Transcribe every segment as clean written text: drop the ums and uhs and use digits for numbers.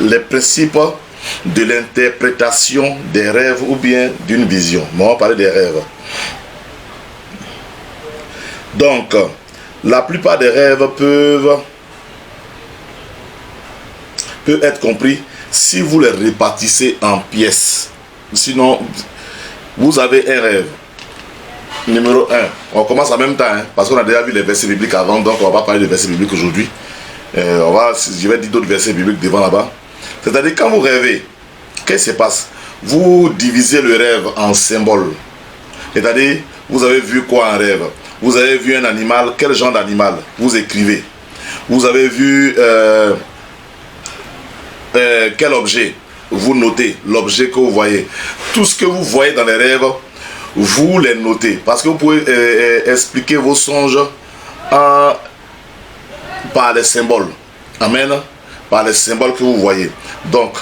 les principes de l'interprétation des rêves ou bien d'une vision. Mais on va parler des rêves. Donc, la plupart des rêves peuvent être compris si vous les répartissez en pièces. Sinon, vous avez un rêve. Numéro 1. On commence en même temps, hein, parce qu'on a déjà vu les versets bibliques avant, donc on va parler des versets bibliques aujourd'hui. Je vais dire d'autres versets bibliques devant là-bas. C'est-à-dire, quand vous rêvez, qu'est-ce qui se passe? Vous divisez le rêve en symboles. C'est-à-dire, vous avez vu quoi en rêve? Vous avez vu un animal, quel genre d'animal? Vous écrivez. Vous avez vu quel objet? Vous notez l'objet que vous voyez. Tout ce que vous voyez dans les rêves, vous les notez. Parce que vous pouvez expliquer vos songes par les symboles. Amen. Par les symboles que vous voyez. Donc,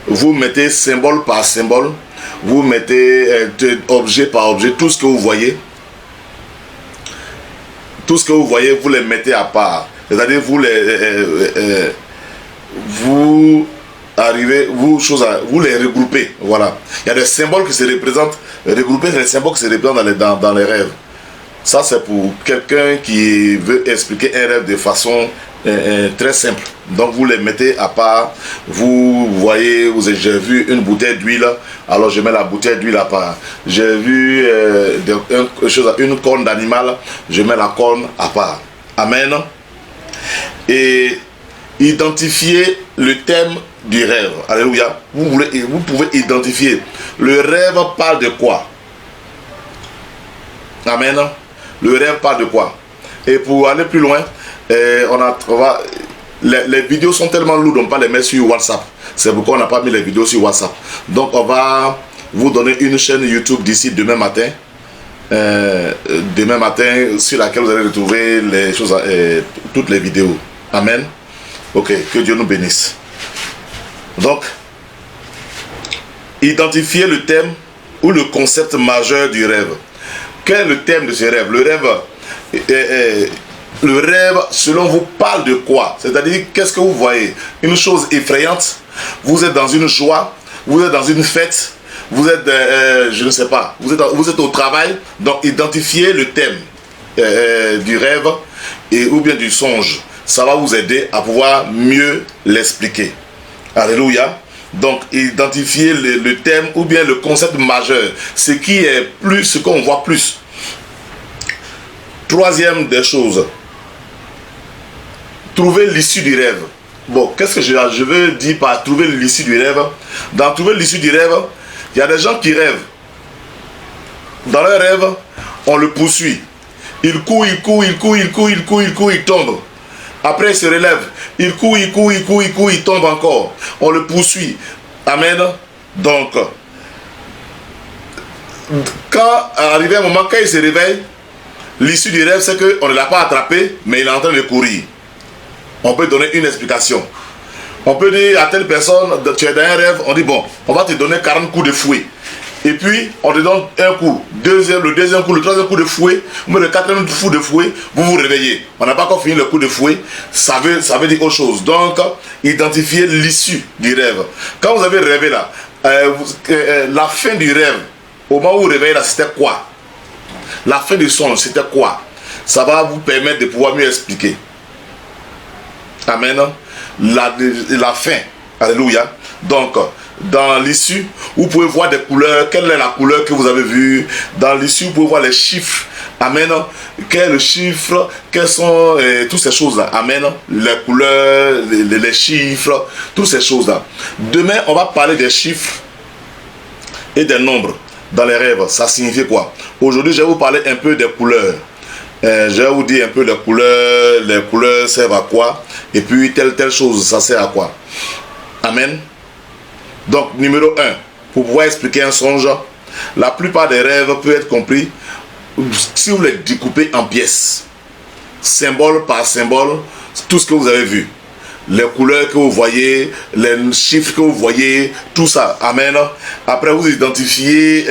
vous mettez symbole par symbole. Vous mettez objet par objet. Tout ce que vous voyez. Tout ce que vous voyez, vous les mettez à part. C'est-à-dire, vous les regroupez. Voilà. Il y a des symboles qui se représentent. Regrouper les symboles qui se représentent dans les rêves. Ça, c'est pour quelqu'un qui veut expliquer un rêve de façon très simple. Donc, vous les mettez à part. Vous voyez, j'ai vu une bouteille d'huile. Alors, je mets la bouteille d'huile à part. J'ai vu une corne d'animal. Je mets la corne à part. Amen. Et identifier le thème du rêve. Alléluia. Vous pouvez identifier. Le rêve parle de quoi? Amen. Le rêve parle de quoi? Et pour aller plus loin, les vidéos sont tellement lourdes, on ne peut pas les mettre sur WhatsApp. C'est pourquoi on n'a pas mis les vidéos sur WhatsApp. Donc on va vous donner une chaîne YouTube d'ici demain matin. Demain matin, sur laquelle vous allez retrouver les choses, toutes les vidéos. Amen. Ok, que Dieu nous bénisse. Donc, identifier le thème ou le concept majeur du rêve. Quel est le thème de ce rêve? Le rêve, selon vous, parle de quoi? C'est-à-dire, qu'est-ce que vous voyez? Une chose effrayante? Vous êtes dans une joie? Vous êtes dans une fête? Vous êtes, je ne sais pas, vous êtes au travail? Donc, identifiez le thème du rêve ou bien du songe. Ça va vous aider à pouvoir mieux l'expliquer. Alléluia. Donc, identifier le thème ou bien le concept majeur. Ce qui est plus, ce qu'on voit plus. Troisième des choses. Trouver l'issue du rêve. Bon, qu'est-ce que je veux dire par trouver l'issue du rêve? Dans trouver l'issue du rêve, il y a des gens qui rêvent. Dans leur rêve, on le poursuit. Il court, il tombe. Après, il se relève. Il court, il tombe encore. On le poursuit. Amen. Donc, quand arrivé un moment, quand il se réveille, l'issue du rêve, c'est qu'on ne l'a pas attrapé, mais il est en train de courir. On peut donner une explication. On peut dire à telle personne, tu es dans un rêve, on dit bon, on va te donner 40 coups de fouet. Et puis, on te donne un coup, le deuxième coup, le troisième coup de fouet, mais le quatrième coup de fouet, vous vous réveillez. On n'a pas encore fini le coup de fouet, ça veut dire autre chose. Donc, identifiez l'issue du rêve. Quand vous avez rêvé là, la fin du rêve, au moment où vous réveillez là, c'était quoi? La fin du songe, c'était quoi? Ça va vous permettre de pouvoir mieux expliquer. Amen. La fin. Alléluia. Donc, dans l'issue, vous pouvez voir des couleurs. Quelle est la couleur que vous avez vue? Dans l'issue, vous pouvez voir les chiffres. Amen. Quel est le chiffre? Quelles sont toutes ces choses-là? Amen. Les couleurs, les chiffres, toutes ces choses-là. Demain, on va parler des chiffres et des nombres dans les rêves. Ça signifie quoi? Aujourd'hui, je vais vous parler un peu des couleurs. Je vais vous dire un peu les couleurs servent à quoi, et puis telle chose, ça sert à quoi. Amen. Donc, numéro 1, pour pouvoir expliquer un songe, la plupart des rêves peuvent être compris si vous les découpez en pièces, symbole par symbole, tout ce que vous avez vu. les couleurs que vous voyez, les chiffres que vous voyez, tout ça. Amen. Après, vous identifiez,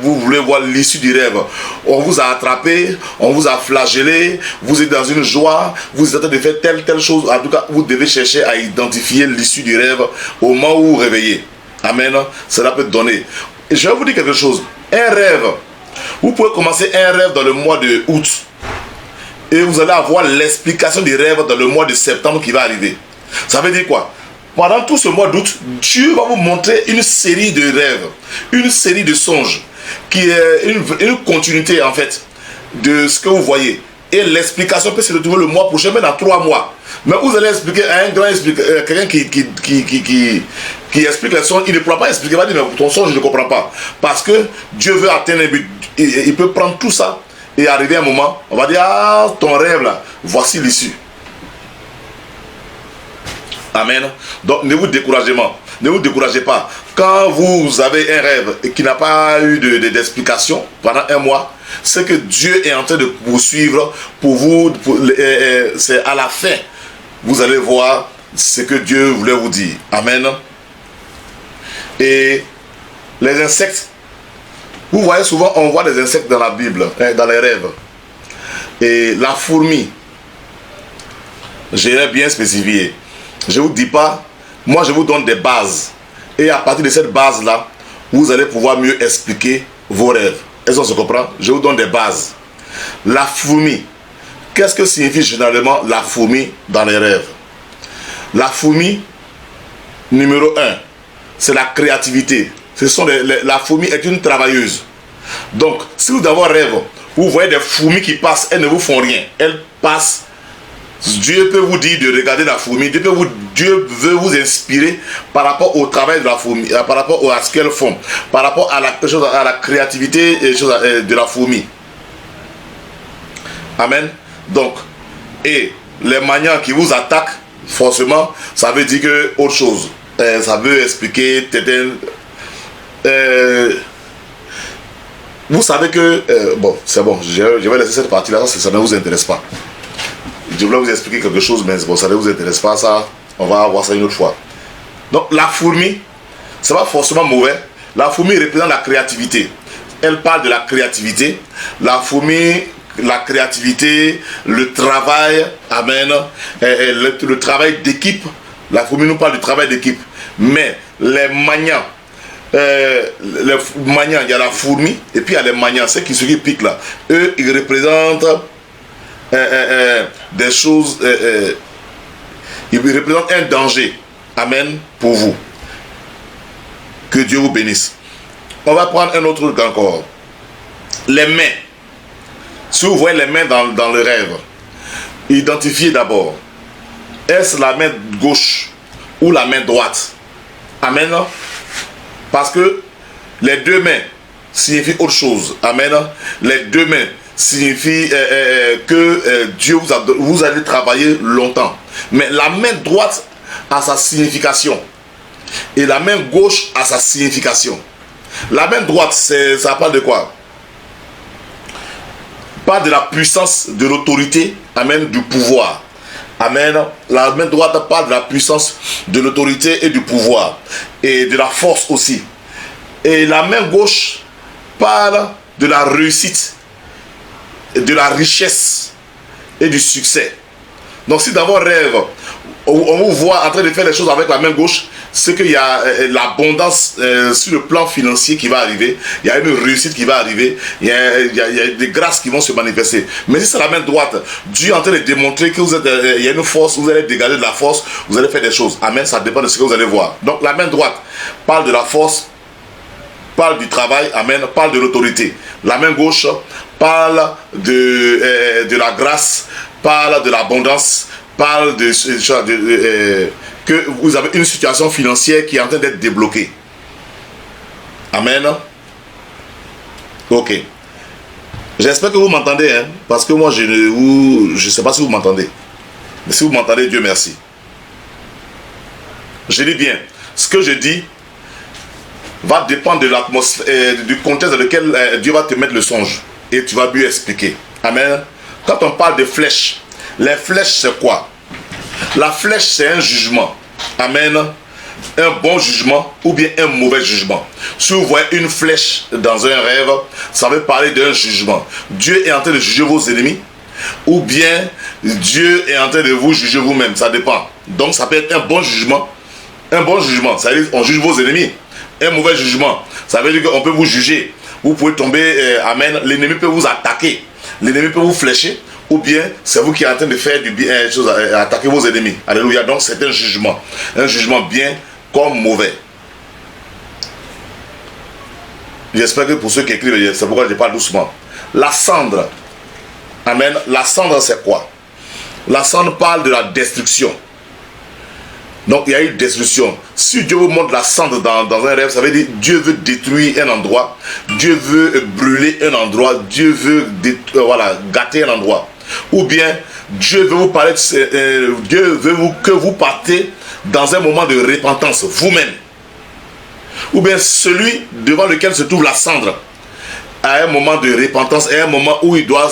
vous voulez voir l'issue du rêve. On vous a attrapé, on vous a flagellé, vous êtes dans une joie, vous êtes en train de faire telle chose. En tout cas, vous devez chercher à identifier l'issue du rêve au moment où vous vous réveillez. Amen. Cela peut donner. Et je vais vous dire quelque chose. Un rêve. Vous pouvez commencer un rêve dans le mois de août. Et vous allez avoir l'explication du rêve dans le mois de septembre qui va arriver. Ça veut dire quoi? Pendant tout ce mois d'août, Dieu va vous montrer une série de rêves, une série de songes, qui est une continuité en fait de ce que vous voyez. Et l'explication peut se retrouver le mois prochain, même dans 3 mois. Mais vous allez expliquer à un grand quelqu'un qui explique les songes, il ne pourra pas expliquer, il va dire mais ton songe je ne comprends pas. Parce que Dieu veut atteindre un but. Il peut prendre tout ça et arriver à un moment, on va dire ah ton rêve là, voici l'issue. Amen. Donc ne vous découragez pas. Quand vous avez un rêve et qui n'a pas eu d'explication pendant un mois, c'est que Dieu est en train de poursuivre pour vous. C'est à la fin, vous allez voir ce que Dieu voulait vous dire. Amen. Et les insectes, vous voyez souvent, on voit des insectes dans la Bible, dans les rêves. Et la fourmi, j'ai bien spécifié. Je ne vous dis pas, moi je vous donne des bases. Et à partir de cette base-là, vous allez pouvoir mieux expliquer vos rêves. Est-ce qu'on se comprend? Je vous donne des bases. La fourmi. Qu'est-ce que signifie généralement la fourmi dans les rêves? La fourmi, numéro 1, c'est la créativité. La fourmi est une travailleuse. Donc, si vous avez un rêve, vous voyez des fourmis qui passent, elles ne vous font rien. Elles passent. Dieu peut vous dire de regarder la fourmi. Dieu veut vous inspirer par rapport au travail de la fourmi, par rapport à ce qu'elles font, par rapport à la créativité de la fourmi. Amen. Donc, et les maniants qui vous attaquent, forcément, ça veut dire que autre chose. Ça veut expliquer vous savez que bon, c'est bon, je vais laisser cette partie là, ça ne vous intéresse pas. Je voulais vous expliquer quelque chose, mais bon, ça ne vous intéresse pas, ça, on va voir ça une autre fois. Donc la fourmi, c'est pas forcément mauvais. La fourmi représente la créativité. Elle parle de la créativité. La fourmi, la créativité, le travail, amen, le travail d'équipe. La fourmi nous parle du travail d'équipe. Mais les maniants, il y a la fourmi et puis il y a les maniants, ceux qui piquent là. Eux, ils représentent des choses, ils représentent un danger. Amen, pour vous. Que Dieu vous bénisse. On va prendre un autre truc encore. Les mains. Si vous voyez les mains dans le rêve, identifiez d'abord. Est-ce la main gauche ou la main droite? Amen. Parce que les deux mains signifient autre chose. Amen. Les deux mains signifient que Dieu vous allez travailler longtemps. Mais la main droite a sa signification. Et la main gauche a sa signification. La main droite, ça parle de quoi? Parle de la puissance, de l'autorité, amen, du pouvoir. Amen. La main droite parle de la puissance, de l'autorité et du pouvoir. Et de la force aussi. Et la main gauche parle de la réussite, de la richesse et du succès. Donc si dans vos rêves, on vous voit en train de faire les choses avec la main gauche, c'est qu'il y a l'abondance sur le plan financier qui va arriver, il y a une réussite qui va arriver, il y a des grâces qui vont se manifester. Mais si c'est la main droite, Dieu est en train de démontrer que vous êtes, il y a une force, vous allez dégager de la force, vous allez faire des choses. Amen, ça dépend de ce que vous allez voir. Donc la main droite parle de la force, parle du travail, amen, parle de l'autorité. La main gauche parle de la grâce, parle de l'abondance, parle que vous avez une situation financière qui est en train d'être débloquée. Amen. Ok. J'espère que vous m'entendez, hein, parce que moi je ne sais pas si vous m'entendez. Mais si vous m'entendez, Dieu merci. Je dis bien, ce que je dis va dépendre de l'atmosphère, du contexte dans lequel Dieu va te mettre le songe. Et tu vas mieux expliquer. Amen. Quand on parle de flèches, les flèches c'est quoi? La flèche, c'est un jugement. Amen. Un bon jugement ou bien un mauvais jugement. Si vous voyez une flèche dans un rêve, ça veut parler d'un jugement. Dieu est en train de juger vos ennemis ou bien Dieu est en train de vous juger vous-même. Ça dépend. Donc ça peut être un bon jugement. Un bon jugement, ça veut dire qu'on juge vos ennemis. Un mauvais jugement, ça veut dire qu'on peut vous juger. Vous pouvez tomber, amen, l'ennemi peut vous attaquer. L'ennemi peut vous flécher. Ou bien c'est vous qui êtes en train de faire du bien, attaquer vos ennemis. Alléluia. Donc c'est un jugement. Un jugement bien comme mauvais. J'espère que pour ceux qui écrivent, c'est pourquoi je parle doucement. La cendre. Amen. La cendre, c'est quoi? La cendre parle de la destruction. Donc il y a une destruction. Si Dieu vous montre la cendre dans un rêve, ça veut dire Dieu veut détruire un endroit. Dieu veut brûler un endroit. Dieu veut gâter un endroit. Ou bien Dieu veut vous parler, Dieu veut que vous partez dans un moment de repentance vous-même. Ou bien celui devant lequel se trouve la cendre à un moment de repentance, à un moment où il doit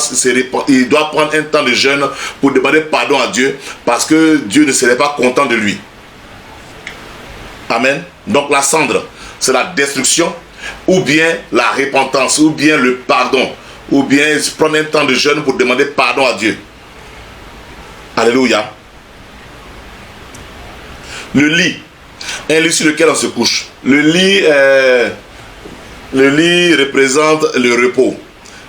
prendre un temps de jeûne pour demander pardon à Dieu parce que Dieu ne serait pas content de lui. Amen. Donc la cendre, c'est la destruction ou bien la repentance ou bien le pardon. Ou bien prendre un temps de jeûne pour demander pardon à Dieu. Alléluia. Le lit. Un lit sur lequel on se couche. Le lit représente le repos.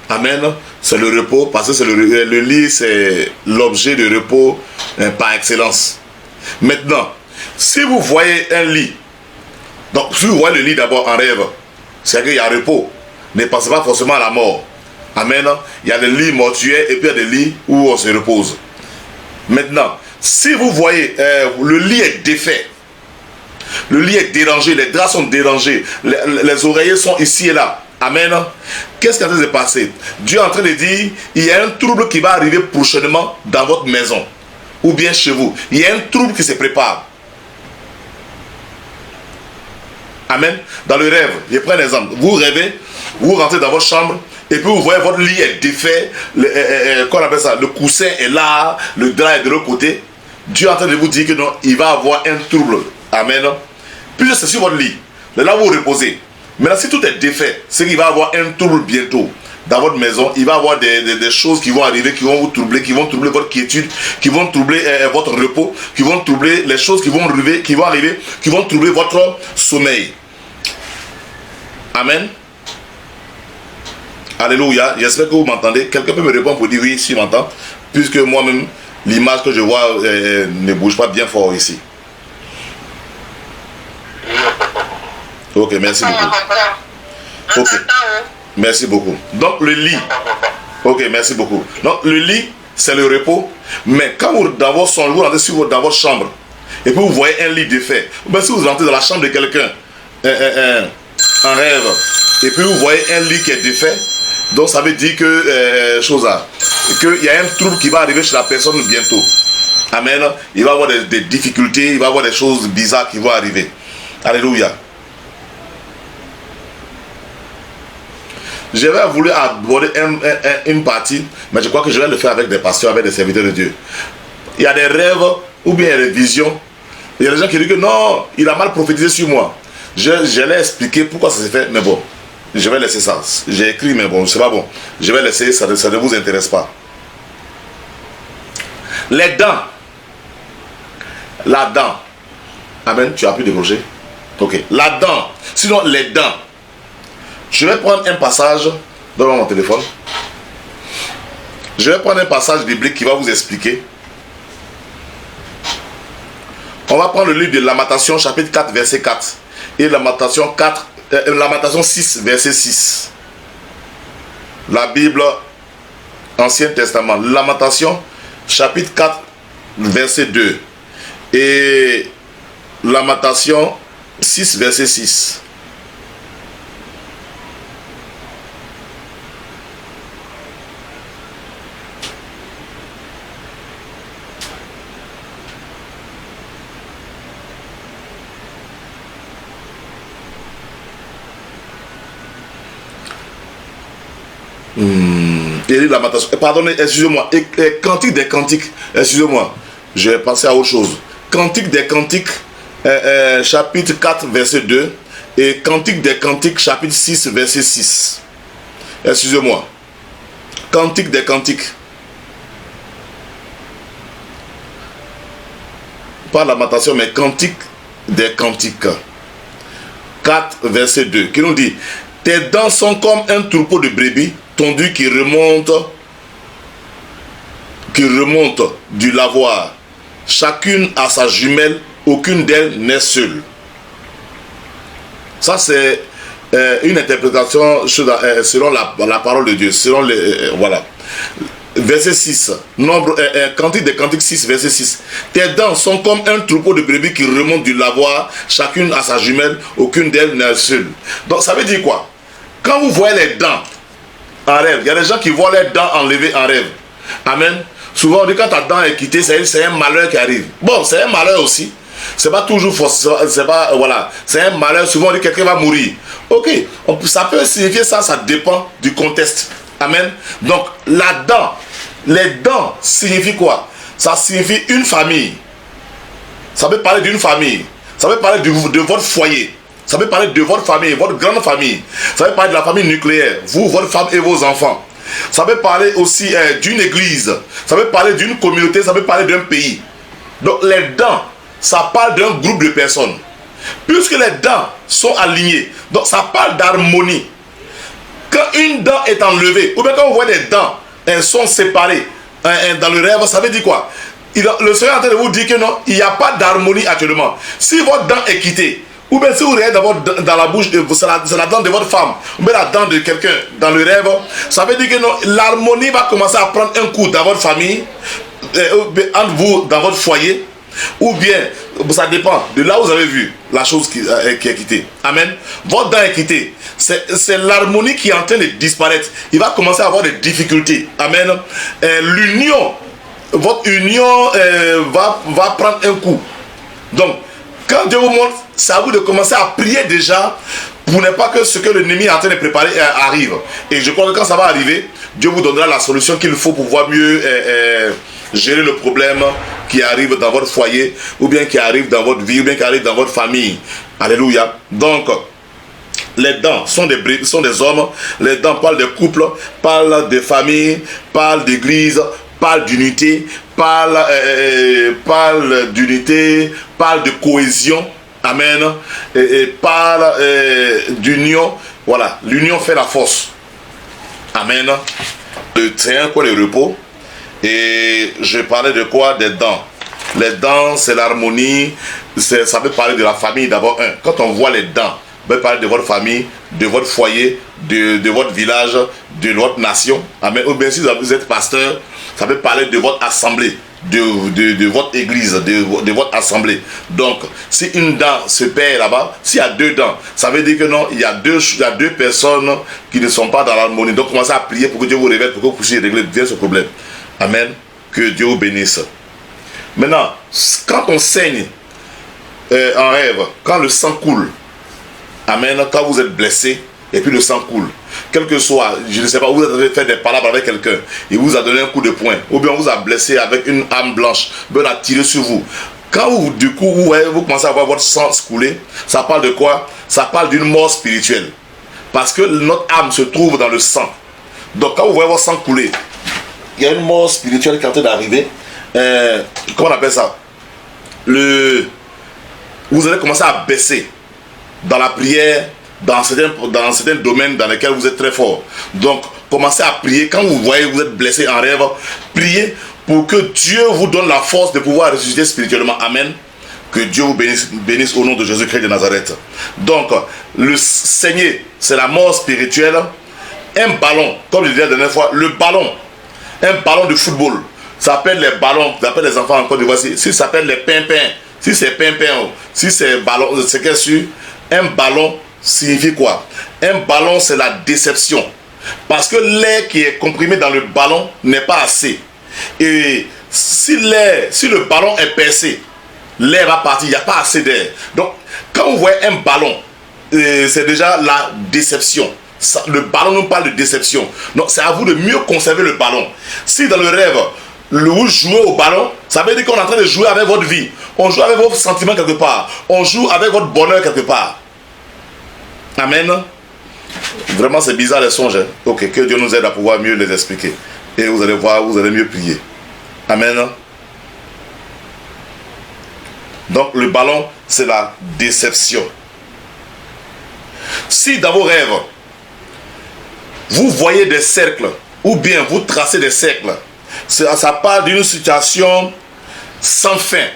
Amen. C'est le repos parce que le lit, c'est l'objet de repos par excellence. Maintenant, si vous voyez un lit, donc si vous voyez le lit d'abord en rêve, c'est qu'il y a repos. Ne pensez pas forcément à la mort. Amen. Il y a des lits mortuaires et puis il y a des lits où on se repose. Maintenant, si vous voyez, le lit est défait. Le lit est dérangé, les draps sont dérangés, les oreillers sont ici et là. Amen. Qu'est-ce qui est en train de se passer? Dieu est en train de dire, il y a un trouble qui va arriver prochainement dans votre maison. Ou bien chez vous. Il y a un trouble qui se prépare. Amen. Dans le rêve, je prends un exemple. Vous rêvez, vous rentrez dans votre chambre, et puis vous voyez votre lit est défait, qu'on appelle ça, le coussin est là, le drap est de l'autre côté. Dieu est en train de vous dire que non, il va avoir un trouble. Amen. Puis c'est sur votre lit. Là vous reposez. Maintenant, si tout est défait, c'est qu'il va avoir un trouble bientôt. Dans votre maison, il va y avoir des choses qui vont arriver, qui vont vous troubler, qui vont troubler votre quiétude, qui vont troubler votre repos, qui vont troubler les choses qui vont arriver, qui vont troubler votre sommeil. Amen. Alléluia. J'espère que vous m'entendez. Quelqu'un peut me répondre pour dire oui, si m'entend, puisque moi-même, l'image que je vois ne bouge pas bien fort ici. Ok, merci beaucoup. Ok, merci beaucoup. Donc le lit. Ok, merci beaucoup. Donc le lit, c'est le repos. Mais quand vous dans votre chambre, vous rentrez dans votre chambre, et puis vous voyez un lit défait, ou bien si vous rentrez dans la chambre de quelqu'un, en rêve, et puis vous voyez un lit qui est défait, donc ça veut dire que qu'il y a un trouble qui va arriver chez la personne bientôt. Amen. Il va y avoir des difficultés, il va y avoir des choses bizarres qui vont arriver. Alléluia. J'avais voulu aborder une partie, mais je crois que je vais le faire avec des pasteurs, avec des serviteurs de Dieu. Il y a des rêves ou bien des visions. Il y a des gens qui disent que non, il a mal prophétisé sur moi. Je l'ai expliqué pourquoi ça s'est fait, mais bon, je vais laisser ça. J'ai écrit, mais bon, c'est pas bon. Je vais laisser, ça ne vous intéresse pas. Les dents. La dent. Amen, tu as pu décrocher. Ok. La dent. Sinon, les dents. Je vais prendre un passage dans mon téléphone. Je vais prendre un passage biblique qui va vous expliquer. On va prendre le livre de Lamentation, chapitre 4, verset 4. Et Lamentation 6, verset 6. La Bible, Ancien Testament. Lamentation, chapitre 4, verset 2. Et Lamentation 6, verset 6. Lamentation. Pardonnez, excusez-moi. Cantique des cantiques. Excusez-moi. j'ai pensé à autre chose. Cantique des Cantiques, chapitre 4, verset 2. Et Cantique des Cantiques, chapitre 6, verset 6. Excusez-moi. Cantique des Cantiques. Pas lamentation, mais Cantique des Cantiques. 4, verset 2. Qui nous dit: tes dents sont comme un troupeau de brebis tondu qui remonte du lavoir. Chacune a sa jumelle, aucune d'elles n'est seule. Ça, c'est une interprétation selon la parole de Dieu. Selon voilà. Verset 6. Cantique des Cantiques 6, verset 6. Tes dents sont comme un troupeau de brebis qui remonte du lavoir. Chacune a sa jumelle, aucune d'elles n'est seule. Donc, ça veut dire quoi? Quand vous voyez les dents en rêve, il y a des gens qui voient les dents enlevées en rêve. Amen. Souvent, on dit quand ta dent est quittée, c'est un malheur qui arrive. Bon, c'est un malheur aussi. C'est pas toujours faux, c'est pas, voilà, c'est un malheur. Souvent on dit que quelqu'un va mourir. Ok, ça peut signifier ça, ça dépend du contexte. Amen. Donc la dent, les dents signifient quoi? Ça signifie une famille. Ça peut parler d'une famille. Ça peut parler de votre foyer. Ça peut parler de votre famille, votre grande famille. Ça peut parler de la famille nucléaire, vous, votre femme et vos enfants. Ça peut parler aussi d'une église. Ça peut parler d'une communauté, ça peut parler d'un pays. Donc les dents, ça parle d'un groupe de personnes. Puisque les dents sont alignées, donc ça parle d'harmonie. Quand une dent est enlevée, ou bien quand on voit les dents, elles sont séparées dans le rêve, ça veut dire quoi? Le Seigneur est en train de vous dire que non, il n'y a pas d'harmonie actuellement. Si votre dent est quittée, ou bien si vous regardez dans la bouche, c'est la dent de votre femme, ou bien la dent de quelqu'un dans le rêve, ça veut dire que non, l'harmonie va commencer à prendre un coup dans votre famille, entre vous, dans votre foyer. Ou bien, ça dépend de là où vous avez vu la chose qui est quittée. Amen. Votre dent est quittée. C'est l'harmonie qui est en train de disparaître. Il va commencer à avoir des difficultés. Amen. L'union, votre union va prendre un coup. Donc, quand Dieu vous montre, c'est à vous de commencer à prier déjà pour ne pas que ce que l'ennemi est en train de préparer arrive. Et je crois que quand ça va arriver, Dieu vous donnera la solution qu'il faut pour pouvoir mieux gérer le problème qui arrive dans votre foyer, ou bien qui arrive dans votre vie, ou bien qui arrive dans votre famille. Alléluia. Donc, les dents sont des hommes, les dents parlent des couples, parlent des familles, parlent d'église, parlent d'unité, parlent d'unité, parlent de cohésion. Amen. Et parle d'union. Voilà, l'union fait la force. Amen. C'est un coin de repos. Et je parlais de quoi? Des dents. Les dents, c'est l'harmonie. Ça peut parler de la famille d'abord. Quand on voit les dents, on peut parler de votre famille, de votre foyer, de votre village, de votre nation. Amen. Ou bien si vous êtes pasteur, ça peut parler de votre assemblée, de votre église, de votre assemblée. Donc, si une dent se perd là-bas, s'il y a deux dents, ça veut dire que non, il y a deux personnes qui ne sont pas dans l'harmonie. Donc, commencez à prier pour que Dieu vous révèle, pour que vous puissiez régler bien ce problème. Amen. Que Dieu vous bénisse. Maintenant, quand on saigne en rêve, quand le sang coule, amen, quand vous êtes blessé et puis le sang coule, quel que soit, je ne sais pas, vous avez fait des palabres avec quelqu'un, il vous a donné un coup de poing, ou bien on vous a blessé avec une arme blanche, bien on a tiré sur vous. Quand vous, du coup, vous commencez à voir votre sang couler, ça parle de quoi? Ça parle d'une mort spirituelle. Parce que notre âme se trouve dans le sang. Donc quand vous voyez votre sang couler, il y a une mort spirituelle qui est en train d'arriver. Comment on appelle ça? Vous allez commencer à baisser dans la prière, dans certains domaines dans lesquels vous êtes très fort. Donc, commencez à prier. Quand vous voyez que vous êtes blessé en rêve, priez pour que Dieu vous donne la force de pouvoir ressusciter spirituellement. Amen. Que Dieu vous bénisse au nom de Jésus-Christ de Nazareth. Donc, le saigner, c'est la mort spirituelle. Un ballon, comme je disais la dernière fois, un ballon de football, ça s'appelle les ballons, ça s'appelle les enfants en Côte d'Ivoire, si ça s'appelle les pimpins, si c'est pimpin, si c'est ballon, c'est qu'est-ce que un ballon signifie quoi? Un ballon, c'est la déception. Parce que l'air qui est comprimé dans le ballon n'est pas assez. Et si le ballon est percé, l'air va partir, il n'y a pas assez d'air. Donc, quand vous voyez un ballon, c'est déjà la déception. Le ballon nous parle de déception. Donc, c'est à vous de mieux conserver le ballon. Si dans le rêve, vous jouez au ballon, ça veut dire qu'on est en train de jouer avec votre vie. On joue avec vos sentiments quelque part. On joue avec votre bonheur quelque part. Amen. Vraiment, c'est bizarre les songes. Hein? Ok, que Dieu nous aide à pouvoir mieux les expliquer. Et vous allez voir, vous allez mieux prier. Amen. Donc, le ballon, c'est la déception. Si dans vos rêves, vous voyez des cercles, ou bien vous tracez des cercles, ça part d'une situation sans fin.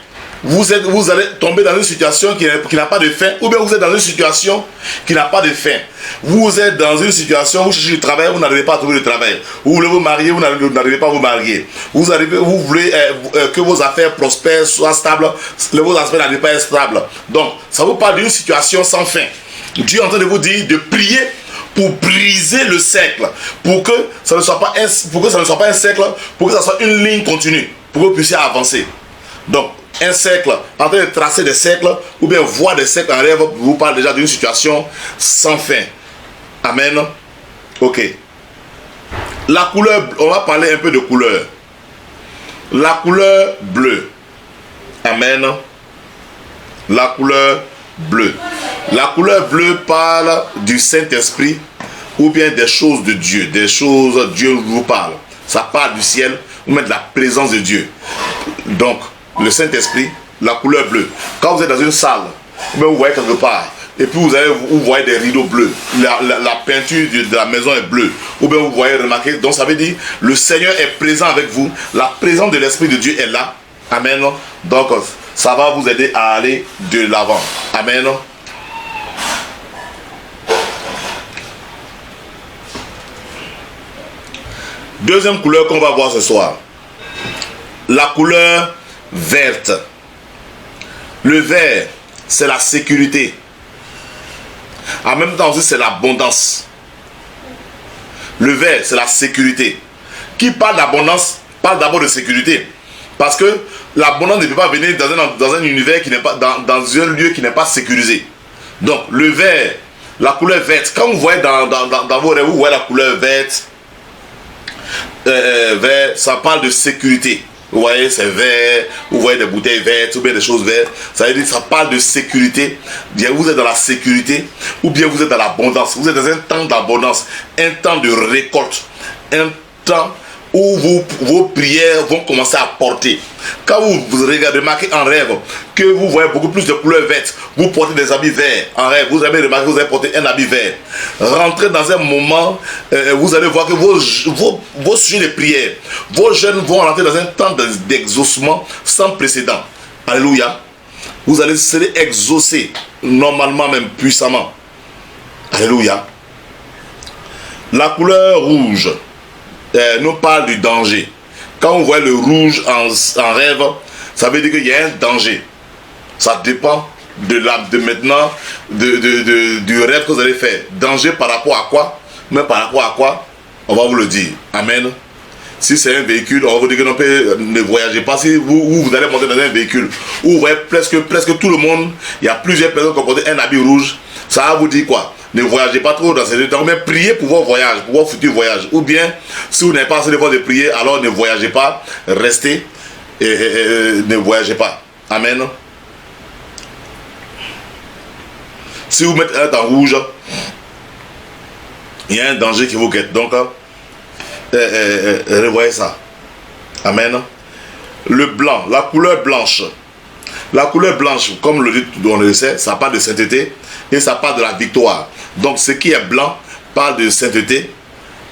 Vous allez tomber dans une situation qui n'a pas de fin, ou bien vous êtes dans une situation qui n'a pas de fin. Vous êtes dans une situation où vous cherchez du travail, vous n'arrivez pas à trouver du travail. Vous voulez vous marier, vous n'arrivez pas à vous marier. Vous voulez que vos affaires prospèrent, soient stables, vos affaires n'arrivent pas à être stables. Donc, ça vous parle d'une situation sans fin. Dieu est en train de vous dire de prier pour briser le cercle, pour que ça ne soit pas un cercle, pour que ça soit une ligne continue, pour que vous puissiez avancer. Donc, un cercle, en train de tracer des cercles, ou bien voir des cercles en rêve, vous parle déjà d'une situation sans fin. Amen. Ok. La couleur, on va parler un peu de couleur. La couleur bleue. Amen. La couleur bleue. La couleur bleue parle du Saint-Esprit ou bien des choses de Dieu. Des choses, Dieu vous parle. Ça parle du ciel ou même de la présence de Dieu. Donc, le Saint-Esprit, la couleur bleue. Quand vous êtes dans une salle, vous voyez quelque part, et puis vous voyez des rideaux bleus, la peinture de la maison est bleue, ou bien vous voyez, remarquez, donc ça veut dire, le Seigneur est présent avec vous, la présence de l'Esprit de Dieu est là. Amen. Donc, ça va vous aider à aller de l'avant. Amen. Deuxième couleur qu'on va voir ce soir. La couleur verte. Le vert, c'est la sécurité. En même temps aussi, c'est l'abondance. Le vert, c'est la sécurité. Qui parle d'abondance, parle d'abord de sécurité. Parce que l'abondance ne peut pas venir dans un univers qui n'est pas, dans un lieu qui n'est pas sécurisé. Donc, le vert, la couleur verte, quand vous voyez dans vos rêves, vous voyez la couleur verte, vert, ça parle de sécurité. Vous voyez, c'est vert, vous voyez des bouteilles vertes ou bien des choses vertes. Ça veut dire que ça parle de sécurité. Bien, vous êtes dans la sécurité ou bien vous êtes dans l'abondance. Vous êtes dans un temps d'abondance, un temps de récolte, un temps où vos prières vont commencer à porter. Quand vous regardez, remarquez en rêve que vous voyez beaucoup plus de couleurs vertes, vous portez des habits verts. En rêve, vous avez remarqué que vous avez porté un habit vert. Rentrez dans un moment, vous allez voir que vos sujets de prière, vos jeunes vont rentrer dans un temps d'exaucement sans précédent. Alléluia. Vous allez serez exaucés, normalement même puissamment. Alléluia. La couleur rouge nous parle du danger. Quand on voit le rouge en rêve, ça veut dire qu'il y a un danger. Ça dépend du rêve que vous allez faire. Danger par rapport à quoi? Mais par rapport à quoi? On va vous le dire. Amen. Si c'est un véhicule, on va vous dire que non, ne voyagez pas. Si vous allez monter dans un véhicule où vous voyez presque tout le monde, il y a plusieurs personnes qui ont porté un habit rouge, ça va vous dire quoi? Ne voyagez pas trop dans ces temps, mais priez pour vos voyages, pour vos futurs voyages. Ou bien, si vous n'avez pas assez de fois de prier, alors ne voyagez pas, restez et ne voyagez pas. Amen. Si vous mettez un temps rouge, il y a un danger qui vous guette. Donc, revoyez ça. Amen. Le blanc, la couleur blanche. La couleur blanche, comme on le sait, ça parle de sainteté et ça parle de la victoire. Donc, ce qui est blanc parle de sainteté,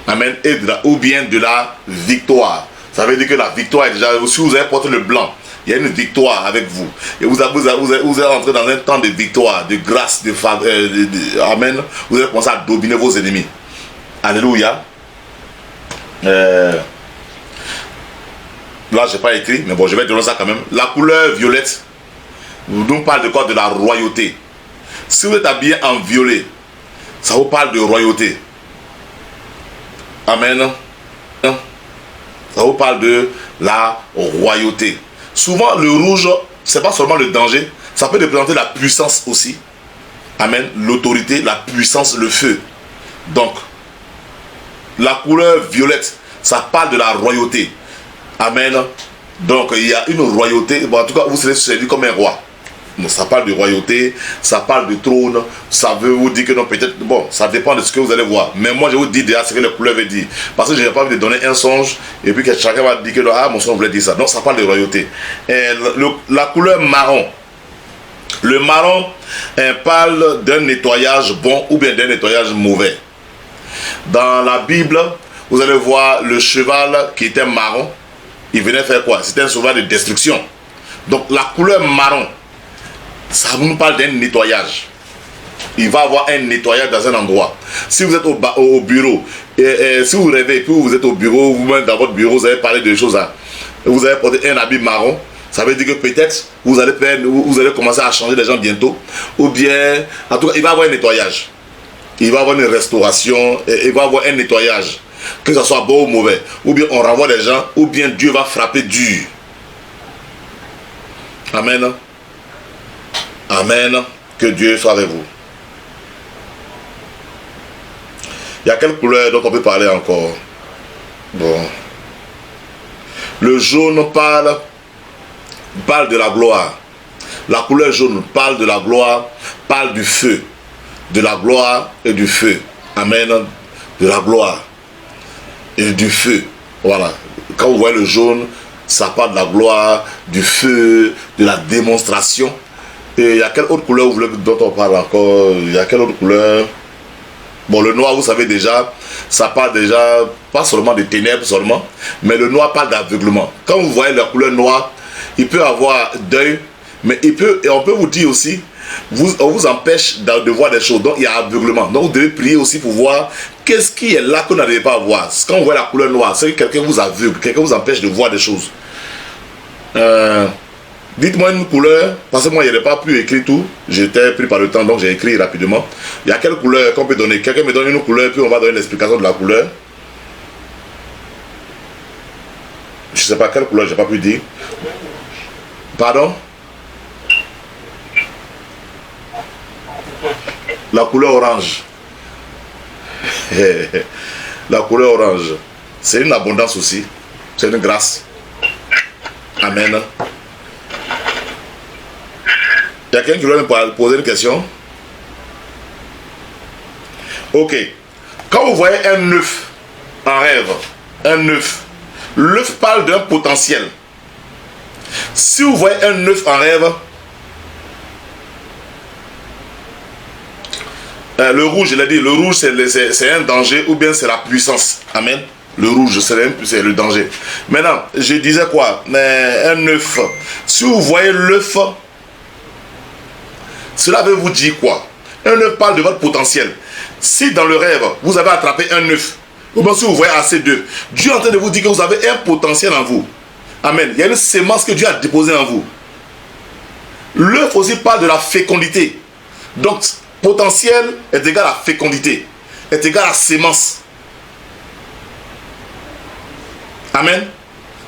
amen, et ou bien de la victoire. Ça veut dire que la victoire est déjà, si vous avez porté le blanc, il y a une victoire avec vous. Et vous allez entrer dans un temps de victoire, de grâce, de faveur, amen. Vous allez commencer à dominer vos ennemis. Alléluia. Là, je n'ai pas écrit, mais bon, je vais donner ça quand même. La couleur violette nous parle de quoi? De la royauté. Si vous êtes habillé en violet, ça vous parle de royauté. Amen. Ça vous parle de la royauté. Souvent, le rouge, ce n'est pas seulement le danger, ça peut représenter la puissance aussi. Amen. L'autorité, la puissance, le feu. Donc, la couleur violette, ça parle de la royauté. Amen. Donc il y a une royauté. Bon, en tout cas, vous serez servi comme un roi. Donc, ça parle de royauté, ça parle de trône, ça veut vous dire que non, peut-être, bon, ça dépend de ce que vous allez voir. Mais moi, je vous dis déjà ce que les couleurs veulent dire. Parce que je n'ai pas envie de donner un songe et puis que chacun va dire que ah, mon songe voulait dire ça. Donc, ça parle de royauté. Et la couleur marron. Le marron parle d'un nettoyage bon ou bien d'un nettoyage mauvais. Dans la Bible, vous allez voir le cheval qui était marron. Il venait faire quoi? C'était un cheval de destruction. Donc, la couleur marron, ça nous parle d'un nettoyage. Il va y avoir un nettoyage dans un endroit. Si vous êtes au bureau, et si vous rêvez, puis vous êtes au bureau, vous-même dans votre bureau, vous avez parlé de choses, vous avez porté un habit marron, ça veut dire que peut-être vous allez commencer à changer les gens bientôt. Ou bien, en tout cas, il va y avoir un nettoyage. Il va y avoir une restauration, il va y avoir un nettoyage. Que ce soit bon ou mauvais. Ou bien on renvoie les gens, ou bien Dieu va frapper dur. Amen. Amen. Que Dieu soit avec vous. Il y a quelle couleur dont on peut parler encore? Bon. Le jaune parle de la gloire. La couleur jaune parle de la gloire, parle du feu. De la gloire et du feu. Amen. De la gloire et du feu. Voilà. Quand vous voyez le jaune, ça parle de la gloire, du feu, de la démonstration. Et il y a quelle autre couleur dont on parle encore? Il y a quelle autre couleur? Bon, le noir, vous savez déjà, ça parle déjà, pas seulement de ténèbres seulement, mais le noir parle d'aveuglement. Quand vous voyez la couleur noire, il peut avoir d'œil, mais on peut vous dire aussi, on vous empêche de voir des choses, donc il y a aveuglement. Donc vous devez prier aussi pour voir qu'est-ce qui est là qu'on n'arrive pas à voir. Quand vous voyez la couleur noire, c'est que quelqu'un vous aveugle, quelqu'un vous empêche de voir des choses. Dites-moi une couleur, parce que moi, je n'ai pas pu écrire tout. J'étais pris par le temps, donc j'ai écrit rapidement. Il y a quelle couleur qu'on peut donner? Quelqu'un me donne une couleur, puis on va donner l'explication de la couleur. Je ne sais pas quelle couleur, je n'ai pas pu dire. Pardon? La couleur orange. La couleur orange. C'est une abondance aussi. C'est une grâce. Amen. Il y a quelqu'un qui voulait me poser une question? Ok. Quand vous voyez un œuf en rêve, un œuf, l'œuf parle d'un potentiel. Si vous voyez un œuf en rêve, le rouge, je l'ai dit, le rouge c'est un danger ou bien c'est la puissance. Amen. Le rouge, c'est le danger. Maintenant, je disais quoi? Un œuf. Si vous voyez l'œuf, cela veut vous dire quoi? Un œuf parle de votre potentiel. Si dans le rêve, vous avez attrapé un œuf, ou bien si vous voyez assez d'œufs, Dieu est en train de vous dire que vous avez un potentiel en vous. Amen. Il y a une sémence que Dieu a déposée en vous. L'œuf aussi parle de la fécondité. Donc, potentiel est égal à fécondité, est égal à sémence. Amen.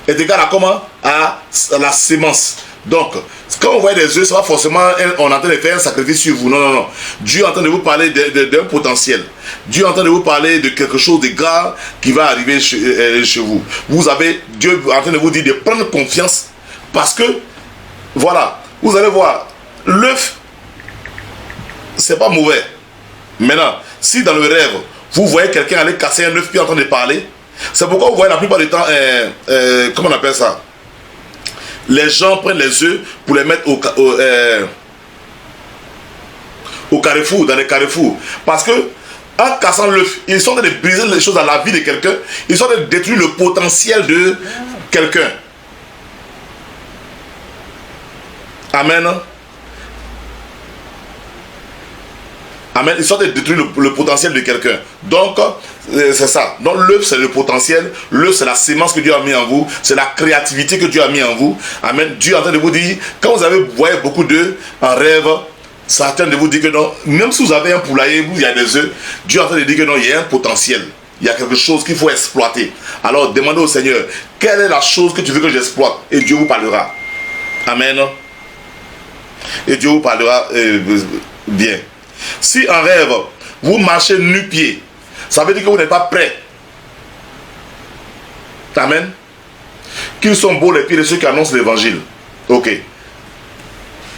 Est égal à comment? À la sémence. Donc, quand on voit des œufs, c'est pas forcément on est en train de faire un sacrifice sur vous. Non, non, non. Dieu est en train de vous parler d'un potentiel. Dieu est en train de vous parler de quelque chose de grave qui va arriver chez vous. Dieu est en train de vous dire de prendre confiance parce que, voilà, vous allez voir, l'œuf, c'est pas mauvais. Maintenant, si dans le rêve, vous voyez quelqu'un aller casser un œuf puis en train de parler, c'est pourquoi vous voyez la plupart du temps, comment on appelle ça? Les gens prennent les œufs pour les mettre au carrefour, dans les carrefours. Parce que, en cassant l'œuf, ils sont en train de briser les choses dans la vie de quelqu'un. Ils sont en train de détruire le potentiel de quelqu'un. Amen. Amen. Ils sont en train de détruire le potentiel de quelqu'un. Donc, c'est ça. Donc, l'œuf, c'est le potentiel. L'œuf, c'est la sémence que Dieu a mis en vous. C'est la créativité que Dieu a mis en vous. Amen. Dieu est en train de vous dire, quand vous voyez beaucoup d'œufs en rêve, ça est en train de vous dire que non, même si vous avez un poulailler où il y a des œufs, Dieu est en train de dire que non, il y a un potentiel. Il y a quelque chose qu'il faut exploiter. Alors, demandez au Seigneur, quelle est la chose que tu veux que j'exploite? Et Dieu vous parlera. Amen. Et Dieu vous parlera bien. Si en rêve, vous marchez nu-pied, ça veut dire que vous n'êtes pas prêt. Amen. qu'ils sont beaux les pieds de ceux qui annoncent l'évangile. Ok.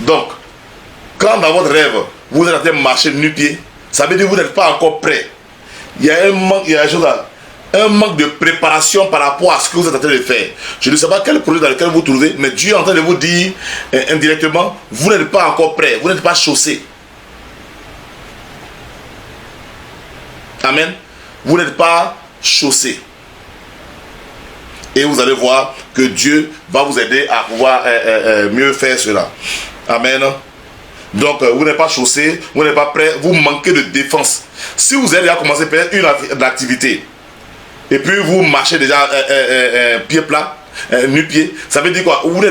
Donc, quand dans votre rêve, vous êtes en train de marcher nu-pied, ça veut dire que vous n'êtes pas encore prêt. Il y a un manque, il y a un manque de préparation par rapport à ce que vous êtes en train de faire. Je ne sais pas quel projet dans lequel vous vous trouvez, mais Dieu est en train de vous dire indirectement, vous n'êtes pas encore prêt, vous n'êtes pas chaussé. Amen. Vous n'êtes pas chaussé. Et vous allez voir que Dieu va vous aider à pouvoir mieux faire cela. Amen. Donc, vous n'êtes pas chaussé, vous n'êtes pas prêt, vous manquez de défense. Si vous allez commencer peut-être une activité, et puis vous marchez déjà pied plat, nu-pied, ça veut dire quoi? Vous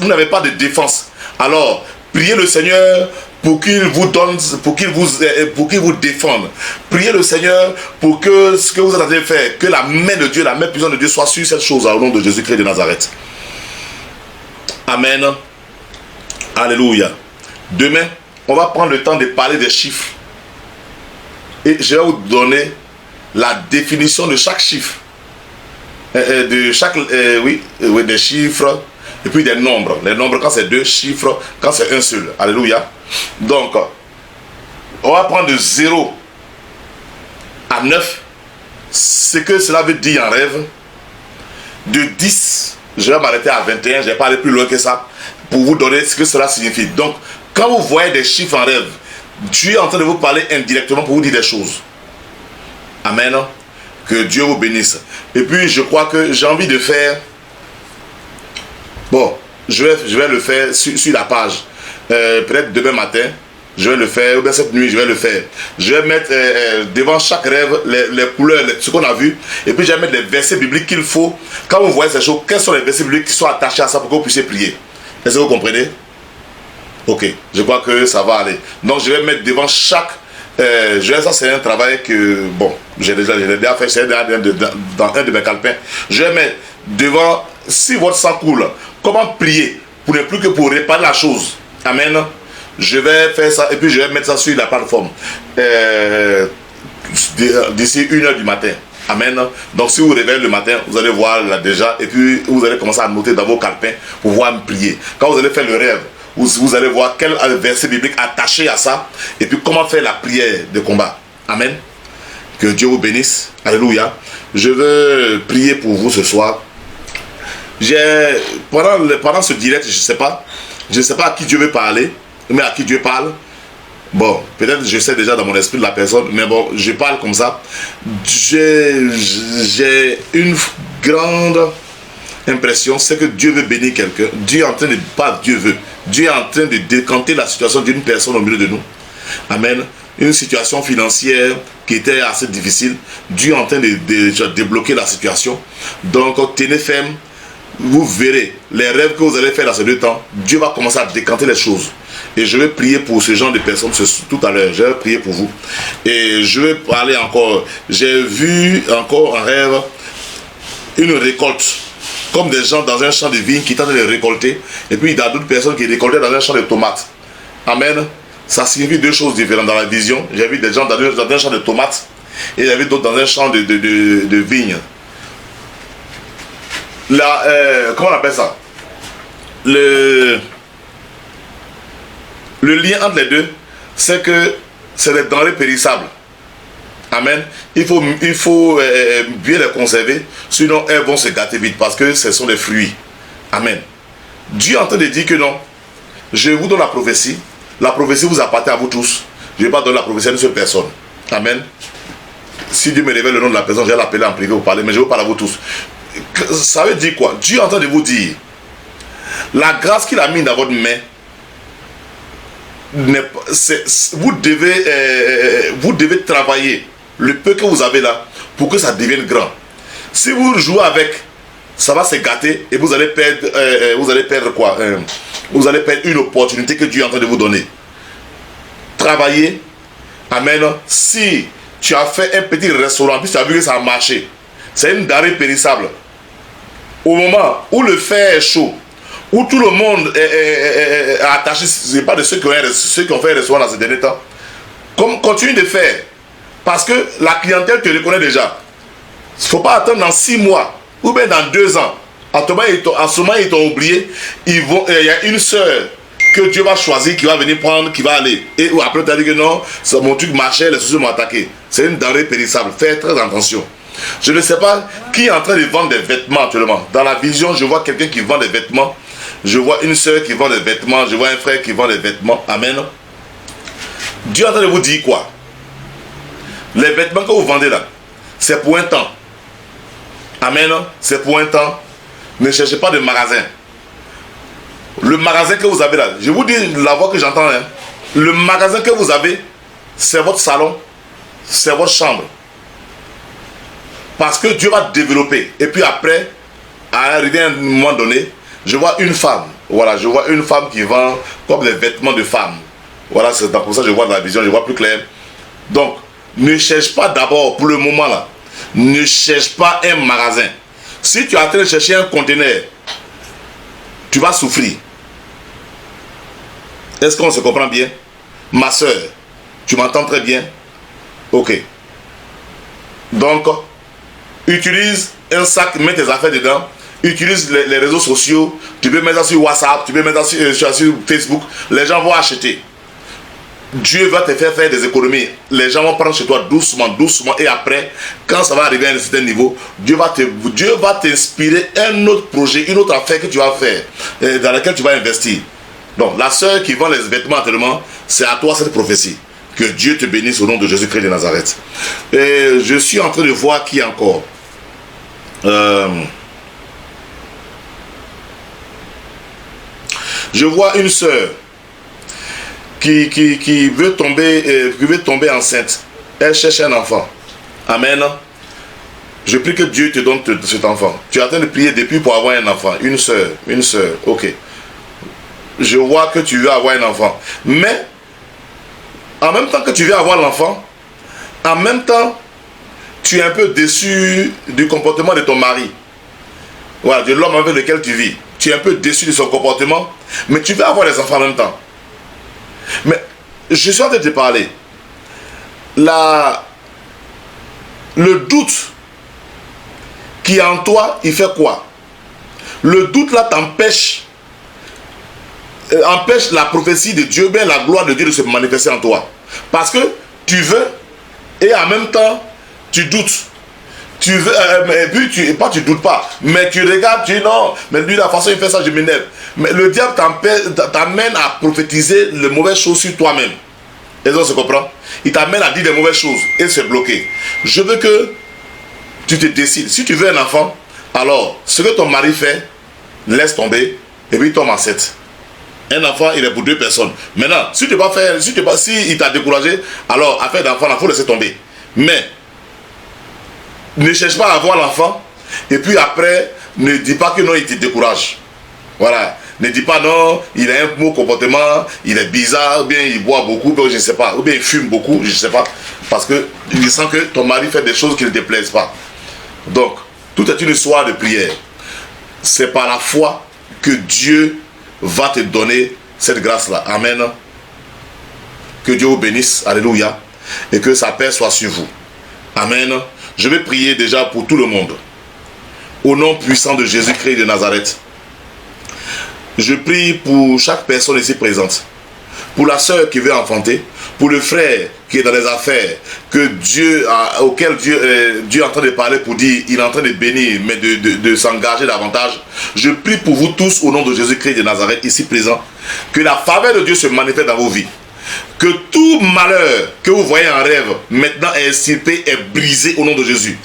n'avez pas de défense. Alors, priez le Seigneur pour qu'il vous donne, pour qu'il vous défende. Priez le Seigneur pour que ce que vous êtes en train de faire, que la main de Dieu, la main puissante de Dieu soit sur cette chose au nom de Jésus-Christ de Nazareth. Amen. Alléluia. Demain, on va prendre le temps de parler des chiffres. Et je vais vous donner la définition de chaque chiffre. De chaque, des chiffres. Et puis des nombres. Les nombres quand c'est 2 chiffres, quand c'est un seul. Alléluia. Donc, on va prendre de 0 à 9. Ce que cela veut dire en rêve. De 10, je vais m'arrêter à 21. Je ne vais pas aller plus loin que ça. Pour vous donner ce que cela signifie. Donc, quand vous voyez des chiffres en rêve, Dieu est en train de vous parler indirectement pour vous dire des choses. Amen. Que Dieu vous bénisse. Et puis, je crois que j'ai envie de faire... Bon, je vais le faire sur la page. Peut-être demain matin, je vais le faire. Ou bien cette nuit, je vais le faire. Je vais mettre devant chaque rêve les couleurs, ce qu'on a vu. Et puis, je vais mettre les versets bibliques qu'il faut. Quand vous voyez ces choses, quels sont les versets bibliques qui sont attachés à ça pour que vous puissiez prier? Est-ce que vous comprenez? Ok, je crois que ça va aller. Donc, je vais mettre devant chaque... ça, c'est un travail que... Bon, j'ai déjà fait. C'est dans un de mes calepins. Je vais mettre devant... Si votre sang coule, comment prier pour ne plus que pour réparer la chose? Amen. Je vais faire ça et puis je vais mettre ça sur la plateforme d'ici 1h du matin. Amen. Donc si vous vous réveillez le matin, vous allez voir là déjà et puis vous allez commencer à noter dans vos calepins pour pouvoir me prier. Quand vous allez faire le rêve, vous allez voir quel verset biblique attaché à ça et puis comment faire la prière de combat. Amen. Que Dieu vous bénisse. Alléluia. Je veux prier pour vous ce soir. Pendant ce direct, je ne sais pas à qui Dieu veut parler, mais à qui Dieu parle. Bon, peut-être je sais déjà dans mon esprit de la personne, mais bon, je parle comme ça. J'ai une grande impression, c'est que Dieu veut bénir quelqu'un. Dieu est en train de, pas Dieu veut, Dieu est en train de décanter la situation d'une personne au milieu de nous. Amen. Une situation financière qui était assez difficile. Dieu est en train de débloquer la situation. Donc, tenez ferme. Vous verrez les rêves que vous allez faire dans ces 2 temps. Dieu va commencer à décanter les choses. Et je vais prier pour ce genre de personnes tout à l'heure. Je vais prier pour vous. Et je vais parler encore. J'ai vu encore en rêve une récolte. Comme des gens dans un champ de vigne qui tentent de récolter. Et puis il y a d'autres personnes qui récoltaient dans un champ de tomates. Amen. Ça signifie 2 choses différentes dans la vision. J'ai vu des gens dans un champ de tomates. Et j'ai vu d'autres dans un champ de vigne. Comment on appelle ça? Le lien entre les deux, c'est que c'est des denrées périssables. Amen. Il faut bien les conserver, sinon elles vont se gâter vite parce que ce sont des fruits. Amen. Dieu est en train de dire que non. Je vous donne la prophétie. La prophétie vous appartient à vous tous. Je ne vais pas donner la prophétie à une seule personne. Amen. Si Dieu me révèle le nom de la personne, je vais l'appeler en privé, vous parler, mais je vous parle à vous tous. Ça veut dire quoi? Dieu est en train de vous dire, la grâce qu'il a mise dans votre main, vous devez travailler le peu que vous avez là pour que ça devienne grand. Si vous jouez avec, ça va se gâter et vous allez perdre quoi? Vous allez perdre une opportunité que Dieu est en train de vous donner. Travaillez. Amen. Si tu as fait un petit restaurant, puis tu as vu que ça a marché, c'est une denrée périssable. Au moment où le fer est chaud, où tout le monde est attaché, ce n'est pas de ceux qui ont fait un restaurant dans ces derniers temps, continue de faire. Parce que la clientèle te reconnaît déjà. Il ne faut pas attendre dans 6 mois ou bien dans 2 ans En ce moment, ils t'ont oublié. Il y a une sœur que Dieu va choisir, qui va venir prendre, qui va aller. Et après, tu as dit que non, mon truc marchait, les sociaux m'ont attaqué. C'est une denrée périssable. Faites très attention. Je ne sais pas qui est en train de vendre des vêtements actuellement. Dans la vision, je vois quelqu'un qui vend des vêtements. Je vois une sœur qui vend des vêtements. Je vois un frère qui vend des vêtements. Amen. Dieu est en train de vous dire quoi? Les vêtements que vous vendez là, c'est pour un temps. Amen. C'est pour un temps. Ne cherchez pas de magasin. Le magasin que vous avez là, je vous dis la voix que j'entends. Hein. Le magasin que vous avez, c'est votre salon, c'est votre chambre. Parce que Dieu va développer. Et puis après, à arriver à un moment donné, je vois une femme. Voilà, je vois une femme qui vend comme des vêtements de femme. Voilà, c'est pour ça que je vois dans la vision, je vois plus clair. Donc, ne cherche pas d'abord, pour le moment là, ne cherche pas un magasin. Si tu es en train de chercher un conteneur, tu vas souffrir. Est-ce qu'on se comprend bien? Ma soeur, tu m'entends très bien? Ok. Donc, utilise un sac, mets tes affaires dedans. Utilise les réseaux sociaux. Tu peux mettre ça sur WhatsApp, tu peux mettre ça sur Facebook. Les gens vont acheter. Dieu va te faire des économies. Les gens vont prendre chez toi doucement, doucement. Et après, quand ça va arriver à un certain niveau, Dieu va t'inspirer un autre projet, une autre affaire que tu vas faire, dans laquelle tu vas investir. Donc, la sœur qui vend les vêtements actuellement, c'est à toi cette prophétie. Que Dieu te bénisse au nom de Jésus-Christ de Nazareth. Et je suis en train de voir qui encore. Je vois une sœur qui veut tomber enceinte. Elle cherche un enfant. Amen. Je prie que Dieu te donne cet enfant. Tu es en train de prier depuis pour avoir un enfant. Une sœur. Ok. Je vois que tu veux avoir un enfant. Mais, en même temps que tu veux avoir l'enfant, en même temps, tu es un peu déçu du comportement de ton mari. Voilà, de l'homme avec lequel tu vis. Tu es un peu déçu de son comportement, mais tu veux avoir des enfants en même temps. Mais, je suis en train de te parler. Le doute qui est en toi, il fait quoi? Le doute là empêche la prophétie de Dieu, bien la gloire de Dieu de se manifester en toi. Parce que tu veux et en même temps tu doutes. Tu veux, et puis tu doutes pas, mais tu regardes, tu dis non, mais lui la façon il fait ça, je m'énerve. Mais le diable t'amène à prophétiser les mauvaises choses sur toi-même. Est-ce qu'on se comprend? Il t'amène à dire des mauvaises choses et se bloquer. Je veux que tu te décides. Si tu veux un enfant, alors ce que ton mari fait, laisse tomber et puis il tombe enceinte. Un enfant, il est pour 2 personnes. Maintenant, si il t'a découragé, alors affaire d'enfant, il faut laisser tomber. Mais ne cherche pas à avoir l'enfant et puis après, ne dis pas que non, il te décourage. Voilà. Ne dis pas non, il a un mauvais comportement, il est bizarre, ou bien il boit beaucoup, je ne sais pas, ou bien il fume beaucoup, je ne sais pas. Parce que il sent que ton mari fait des choses qui ne te plaisent pas. Donc, tout est une histoire de prière. C'est par la foi que Dieu va te donner cette grâce-là. Amen. Que Dieu vous bénisse. Alléluia. Et que sa paix soit sur vous. Amen. Je vais prier déjà pour tout le monde. Au nom puissant de Jésus-Christ de Nazareth. Je prie pour chaque personne ici présente. Pour la sœur qui veut enfanter. Pour le frère qui est dans les affaires. Auquel Dieu est en train de parler pour dire il est en train de bénir, mais de s'engager davantage. Je prie pour vous tous au nom de Jésus-Christ de Nazareth ici présent. Que la faveur de Dieu se manifeste dans vos vies. Que tout malheur que vous voyez en rêve maintenant est extirpé, est brisé au nom de Jésus.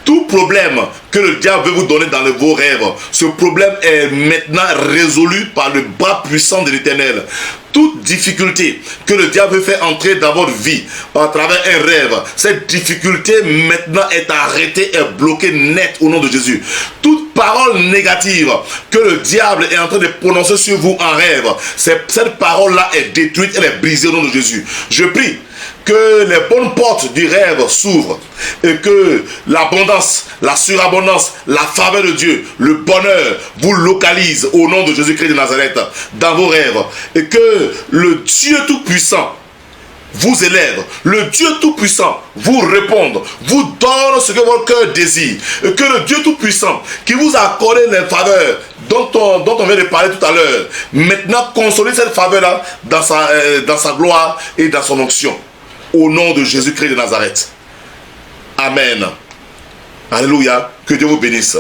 Tout problème que le diable veut vous donner dans vos rêves, ce problème est maintenant résolu par le bras puissant de l'Éternel. Toute difficulté que le diable veut faire entrer dans votre vie à travers un rêve, cette difficulté maintenant est arrêtée, est bloquée net au nom de Jésus. Toute parole négative que le diable est en train de prononcer sur vous en rêve, cette parole-là est détruite, elle est brisée au nom de Jésus. Je prie que les bonnes portes du rêve s'ouvrent et que l'abondance, la surabondance, la faveur de Dieu, le bonheur vous localise au nom de Jésus-Christ de Nazareth dans vos rêves et que le Dieu Tout-Puissant vous élève, le Dieu Tout-Puissant vous réponde, vous donne ce que votre cœur désire, et que le Dieu Tout-Puissant qui vous a accordé les faveurs dont on vient de parler tout à l'heure, maintenant consolide cette faveur-là dans sa gloire et dans son onction. Au nom de Jésus-Christ de Nazareth. Amen. Alléluia. Que Dieu vous bénisse.